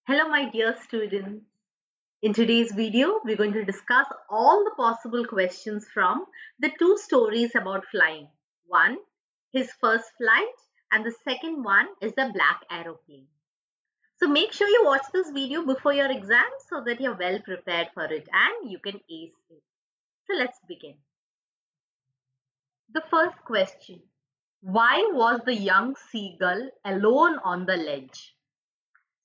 Hello, my dear students. In today's video, we're going to discuss all the possible questions from the two stories about flying. One, his first flight, and the second one is the black aeroplane. So make sure you watch this video before your exam so that you're well prepared for it and you can ace it. So let's begin. The first question. Why was the young seagull alone on the ledge?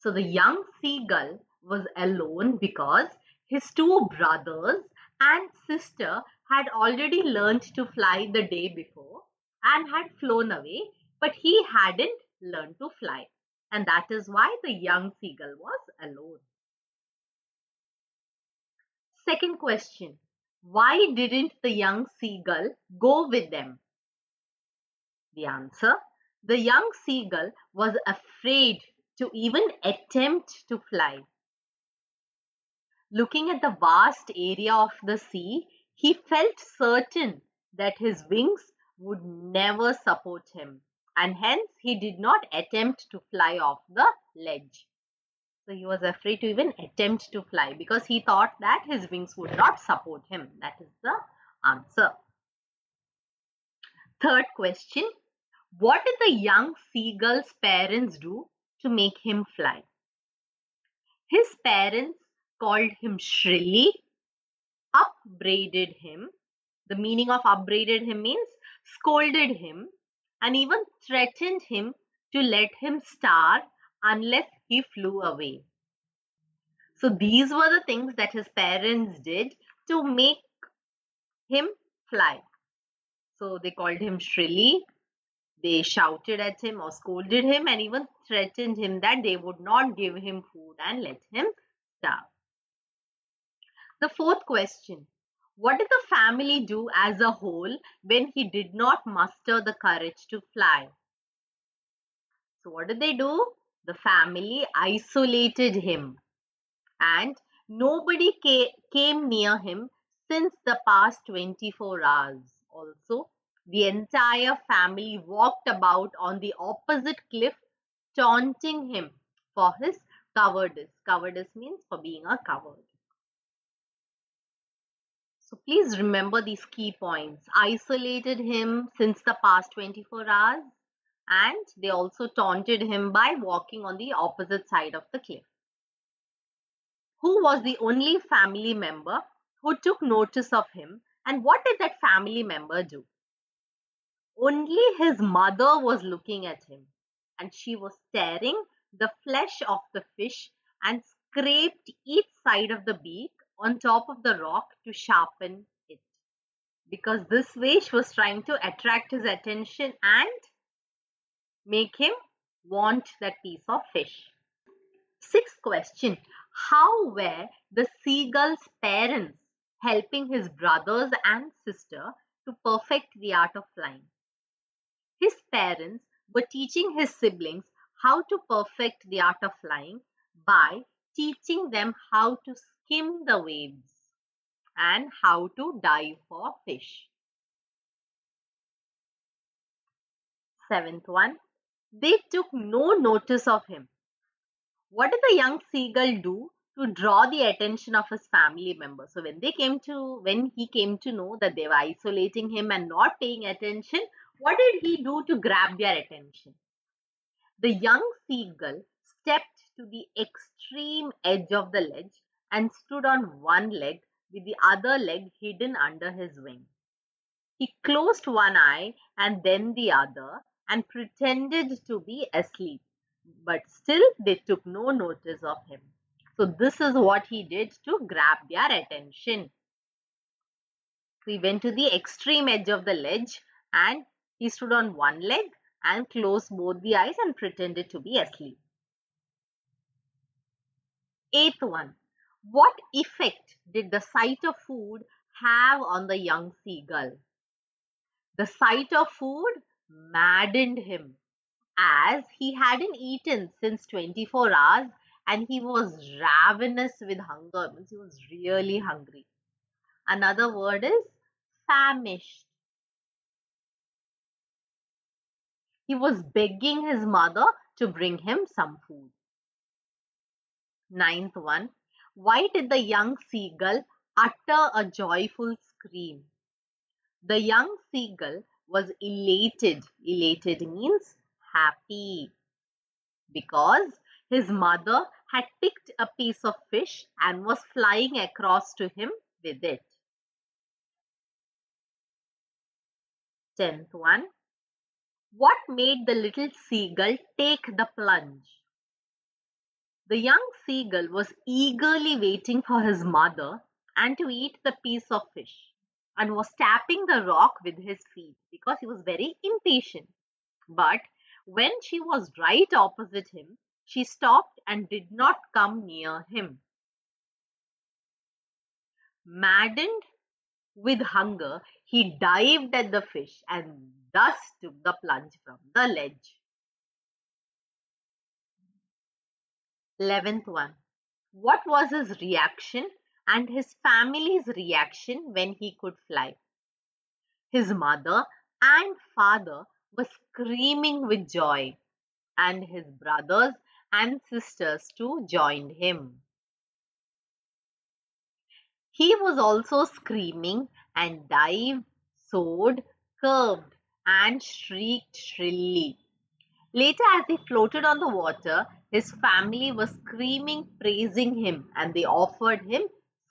So the young seagull was alone because his two brothers and sister had already learned to fly the day before and had flown away, but he hadn't learned to fly. And that is why the young seagull was alone. Second question. Why didn't the young seagull go with them? The answer. The young seagull was afraid to even attempt to fly. Looking at the vast area of the sea, he felt certain that his wings would never support him, and hence he did not attempt to fly off the ledge. So he was afraid to even attempt to fly because he thought that his wings would not support him. That is the answer. Third question. What did the young seagull's parents do to make him fly? His parents called him shrilly, upbraided him. The meaning of upbraided him means scolded him and even threatened him to let him starve unless he flew away. So these were the things that his parents did to make him fly. So they called him shrilly, they shouted at him or scolded him and even threatened him that they would not give him food and let him starve. The fourth question. What did the family do as a whole when he did not muster the courage to fly? So what did they do? The family isolated him and nobody came near him since the past 24 hours. Also, the entire family walked about on the opposite cliff, taunting him for his cowardice. Cowardice means for being a coward. So please remember these key points. Isolated him since the past 24 hours, and they also taunted him by walking on the opposite side of the cliff. Who was the only family member who took notice of him, and what did that family member do? Only his mother was looking at him, and she was tearing the flesh of the fish and scraped each side of the beak on top of the rock to sharpen it. Because this way she was trying to attract his attention and make him want that piece of fish. Sixth question. How were the seagull's parents helping his brothers and sister to perfect the art of flying? His parents were teaching his siblings how to perfect the art of flying by teaching them how to skim the waves and how to dive for fish. Seventh one, they took no notice of him. What did the young seagull do to draw the attention of his family members? So when he came to know that they were isolating him and not paying attention, what did he do to grab their attention? The young seagull stepped to the extreme edge of the ledge and stood on one leg with the other leg hidden under his wing. He closed one eye and then the other and pretended to be asleep, but still they took no notice of him. So this is what he did to grab their attention. So he went to the extreme edge of the ledge and he stood on one leg and closed both the eyes and pretended to be asleep. Eighth one. What effect did the sight of food have on the young seagull? The sight of food maddened him as he hadn't eaten since 24 hours and he was ravenous with hunger. Means he was really hungry. Another word is famished. He was begging his mother to bring him some food. Ninth one. Why did the young seagull utter a joyful scream? The young seagull was elated. Elated means happy, because his mother had picked a piece of fish and was flying across to him with it. 10th one. What made the little seagull take the plunge? The young seagull was eagerly waiting for his mother and to eat the piece of fish, and was tapping the rock with his feet because he was very impatient. But when she was right opposite him, she stopped and did not come near him. Maddened with hunger, he dived at the fish and thus took the plunge from the ledge. 11th one. What was his reaction and his family's reaction when he could fly? His mother and father were screaming with joy, and his brothers and sisters too joined him. He was also screaming and dived, soared, curved, and shrieked shrilly. Later, as he floated on the water, his family was screaming, praising him, and they offered him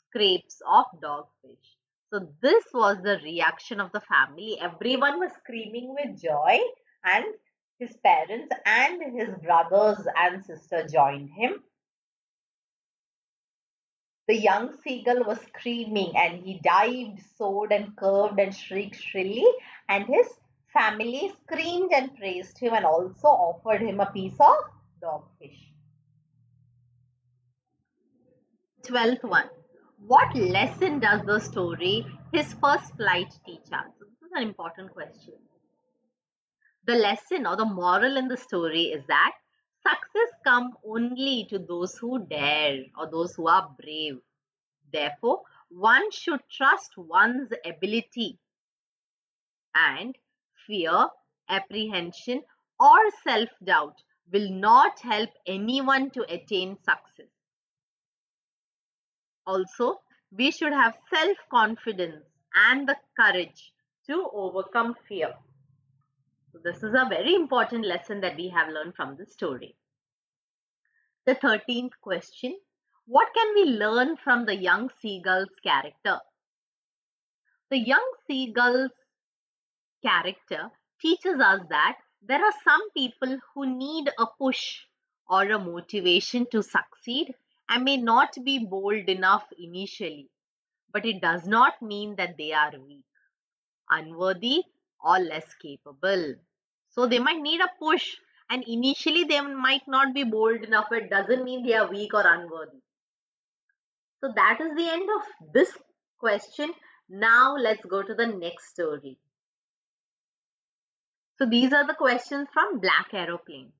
scrapes of dogfish. So, this was the reaction of the family. Everyone was screaming with joy, and his parents and his brothers and sister joined him. The young seagull was screaming, and he dived, soared, and curved and shrieked shrilly, and his family screamed and praised him and also offered him a piece of dogfish. 12th one. What lesson does the story His First Flight teach us? So this is an important question. The lesson or the moral in the story is that success comes only to those who dare or those who are brave. Therefore, one should trust one's ability, and fear, apprehension, or self doubt will not help anyone to attain success. Also, we should have self confidence and the courage to overcome fear. So, this is a very important lesson that we have learned from this story. The 13th question. What can we learn from the young seagull's character? The young seagull's character teaches us that there are some people who need a push or a motivation to succeed and may not be bold enough initially, but it does not mean that they are weak, unworthy, or less capable. So they might need a push, and initially they might not be bold enough. It doesn't mean they are weak or unworthy. So that is the end of this question. Now let's go to the next story. So these are the questions from Black Aeroplane.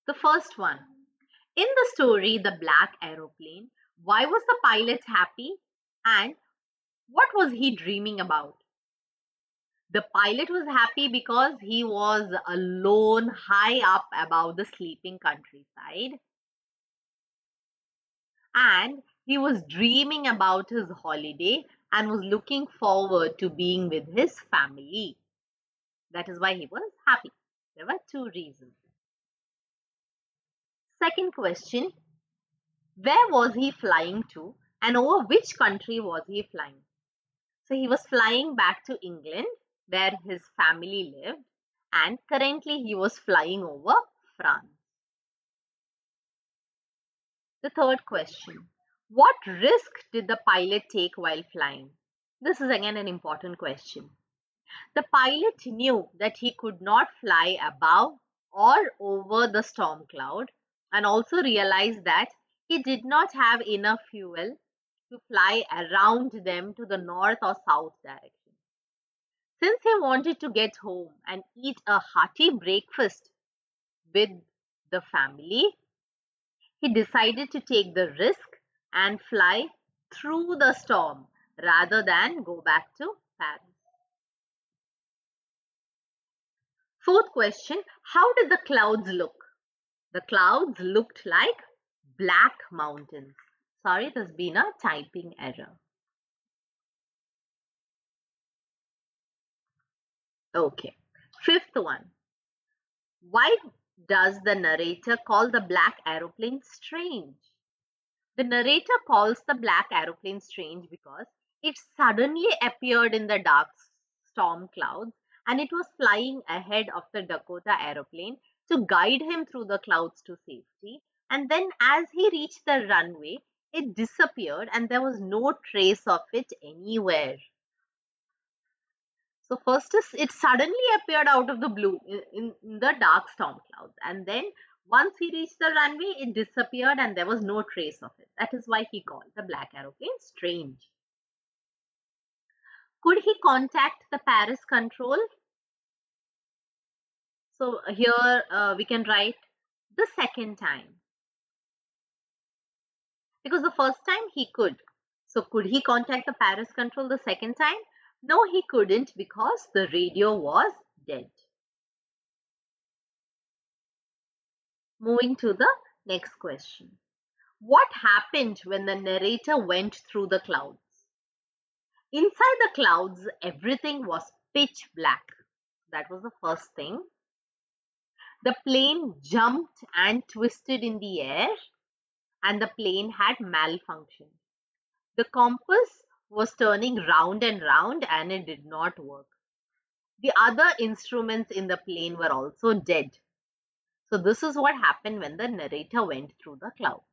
The first one. In the story, The Black Aeroplane, why was the pilot happy and what was he dreaming about? The pilot was happy because he was alone high up above the sleeping countryside, and he was dreaming about his holiday and was looking forward to being with his family. That is why he was happy. There were two reasons. Second question. Where was he flying to and over which country was he flying? So he was flying back to England where his family lived, and currently he was flying over France. The third question. What risk did the pilot take while flying? This is again an important question. The pilot knew that he could not fly above or over the storm cloud, and also realized that he did not have enough fuel to fly around them to the north or south direction. Since he wanted to get home and eat a hearty breakfast with the family, he decided to take the risk and fly through the storm rather than go back to Paris. Fourth question. How did the clouds look? The clouds looked like black mountains. Sorry, there's been a typing error. Okay. Fifth one. Why does the narrator call the black aeroplane strange? The narrator calls the black aeroplane strange because it suddenly appeared in the dark storm clouds and it was flying ahead of the Dakota aeroplane to guide him through the clouds to safety. And then, as he reached the runway, it disappeared and there was no trace of it anywhere. So first is it suddenly appeared out of the blue in the dark storm clouds, and then once he reached the runway, it disappeared and there was no trace of it. That is why he called the black aeroplane strange. Could he contact the Paris control? So here we can write the second time, because the first time he could. So could he contact the Paris control the second time? No, he couldn't because the radio was dead. Moving to the next question. What happened when the narrator went through the clouds? Inside the clouds, everything was pitch black. That was the first thing. The plane jumped and twisted in the air, and the plane had malfunctioned. The compass was turning round and round, and it did not work. The other instruments in the plane were also dead. So, this is what happened when the narrator went through the clouds.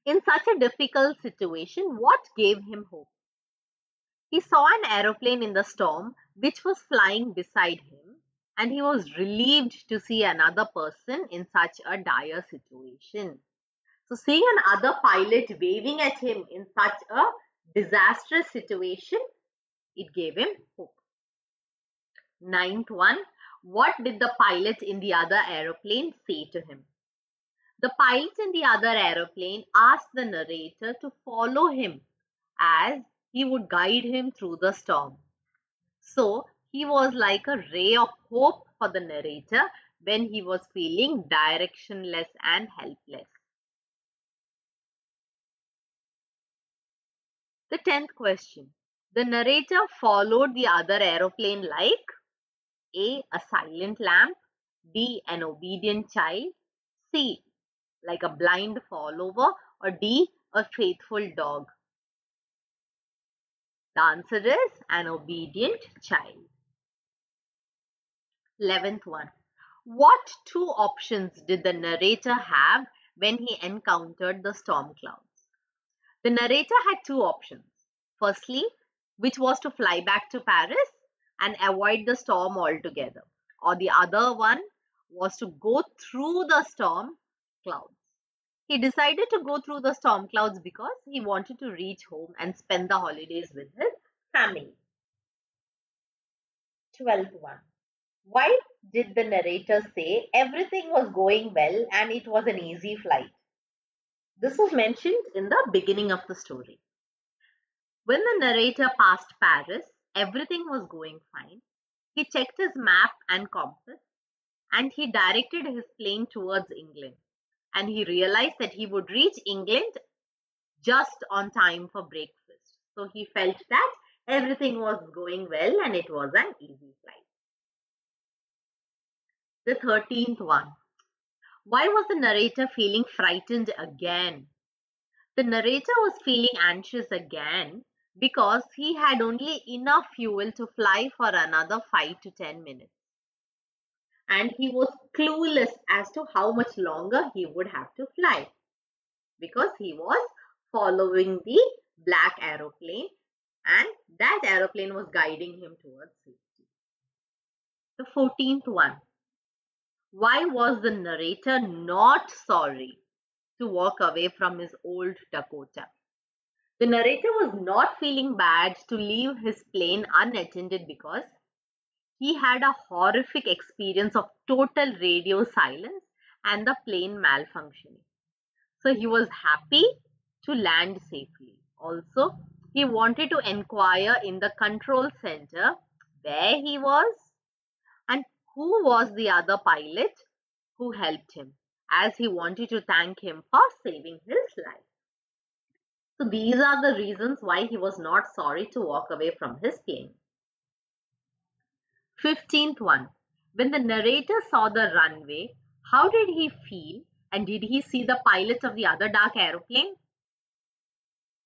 In such a difficult situation, what gave him hope? He saw an aeroplane in the storm which was flying beside him, and he was relieved to see another person in such a dire situation. So, seeing another pilot waving at him in such a disastrous situation, it gave him hope. Ninth one, what did the pilot in the other aeroplane say to him? The pilot in the other aeroplane asked the narrator to follow him as he would guide him through the storm. So he was like a ray of hope for the narrator when he was feeling directionless and helpless. The 10th question. The narrator followed the other aeroplane like A silent lamb, B, an obedient child, C, like a blind follower, or D, a faithful dog. The answer is an obedient child. 11th one. What two options did the narrator have when he encountered the storm clouds? The narrator had two options. Firstly, which was to fly back to Paris and avoid the storm altogether, or the other one was to go through the storm clouds. He decided to go through the storm clouds because he wanted to reach home and spend the holidays with his family. 12th one. Why did the narrator say everything was going well and it was an easy flight? This was mentioned in the beginning of the story. When the narrator passed Paris, everything was going fine. He checked his map and compass and he directed his plane towards England. And he realized that he would reach England just on time for breakfast. So he felt that everything was going well and it was an easy flight. The 13th one. Why was the narrator feeling frightened again? The narrator was feeling anxious again because he had only enough fuel to fly for another 5 to 10 minutes. And he was clueless as to how much longer he would have to fly because he was following the black aeroplane and that aeroplane was guiding him towards safety. The 14th one. Why was the narrator not sorry to walk away from his old Dakota? The narrator was not feeling bad to leave his plane unattended because he had a horrific experience of total radio silence and the plane malfunctioning. So he was happy to land safely. Also, he wanted to inquire in the control center where he was and who was the other pilot who helped him, as he wanted to thank him for saving his life. So these are the reasons why he was not sorry to walk away from his plane. 15th one. When the narrator saw the runway, how did he feel, and did he see the pilot of the other dark aeroplane?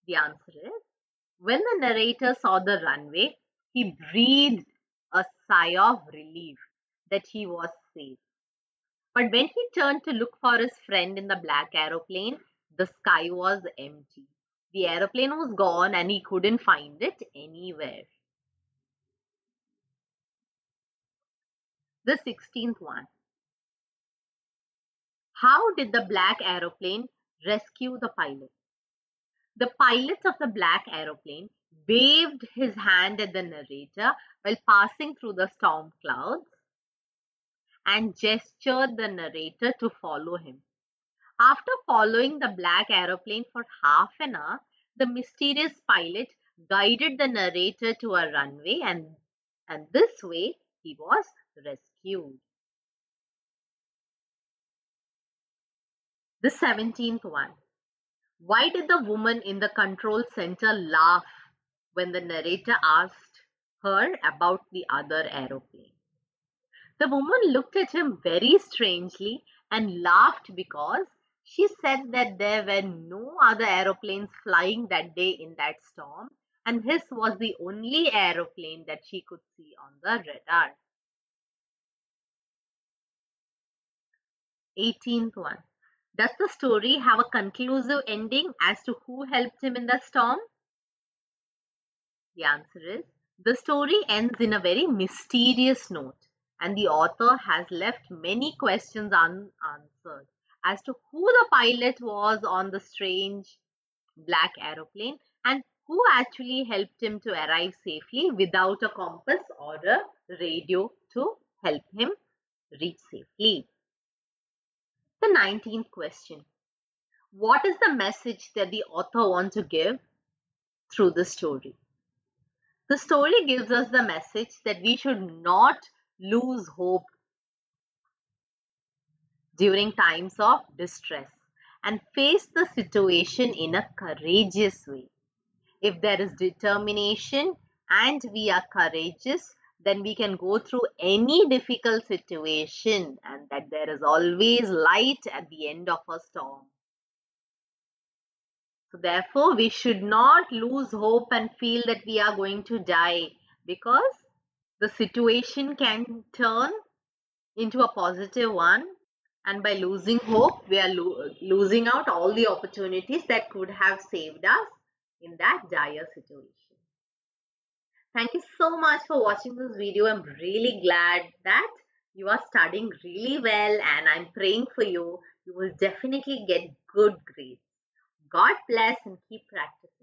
The answer is, when the narrator saw the runway, he breathed a sigh of relief that he was safe. But when he turned to look for his friend in the black aeroplane, the sky was empty. The aeroplane was gone and he couldn't find it anywhere. The 16th one. How did the black aeroplane rescue the pilot? The pilot of the black aeroplane waved his hand at the narrator while passing through the storm clouds and gestured the narrator to follow him. After following the black aeroplane for half an hour, the mysterious pilot guided the narrator to a runway, and this way he was rescued. The 17th one. Why did the woman in the control center laugh when the narrator asked her about the other aeroplane? The woman looked at him very strangely and laughed because she said that there were no other aeroplanes flying that day in that storm, and his was the only aeroplane that she could see on the radar. 18th one. Does the story have a conclusive ending as to who helped him in the storm? The answer is, the story ends in a very mysterious note, and the author has left many questions unanswered as to who the pilot was on the strange black aeroplane and who actually helped him to arrive safely without a compass or a radio to help him reach safely. The 19th question. What is the message that the author wants to give through the story? The story gives us the message that we should not lose hope during times of distress and face the situation in a courageous way. If there is determination and we are courageous, then we can go through any difficult situation, and that there is always light at the end of a storm. So therefore, we should not lose hope and feel that we are going to die, because the situation can turn into a positive one, and by losing hope, we are losing out all the opportunities that could have saved us in that dire situation. Thank you so much for watching this video. I'm really glad that you are studying really well, and I'm praying for you. You will definitely get good grades. God bless and keep practicing.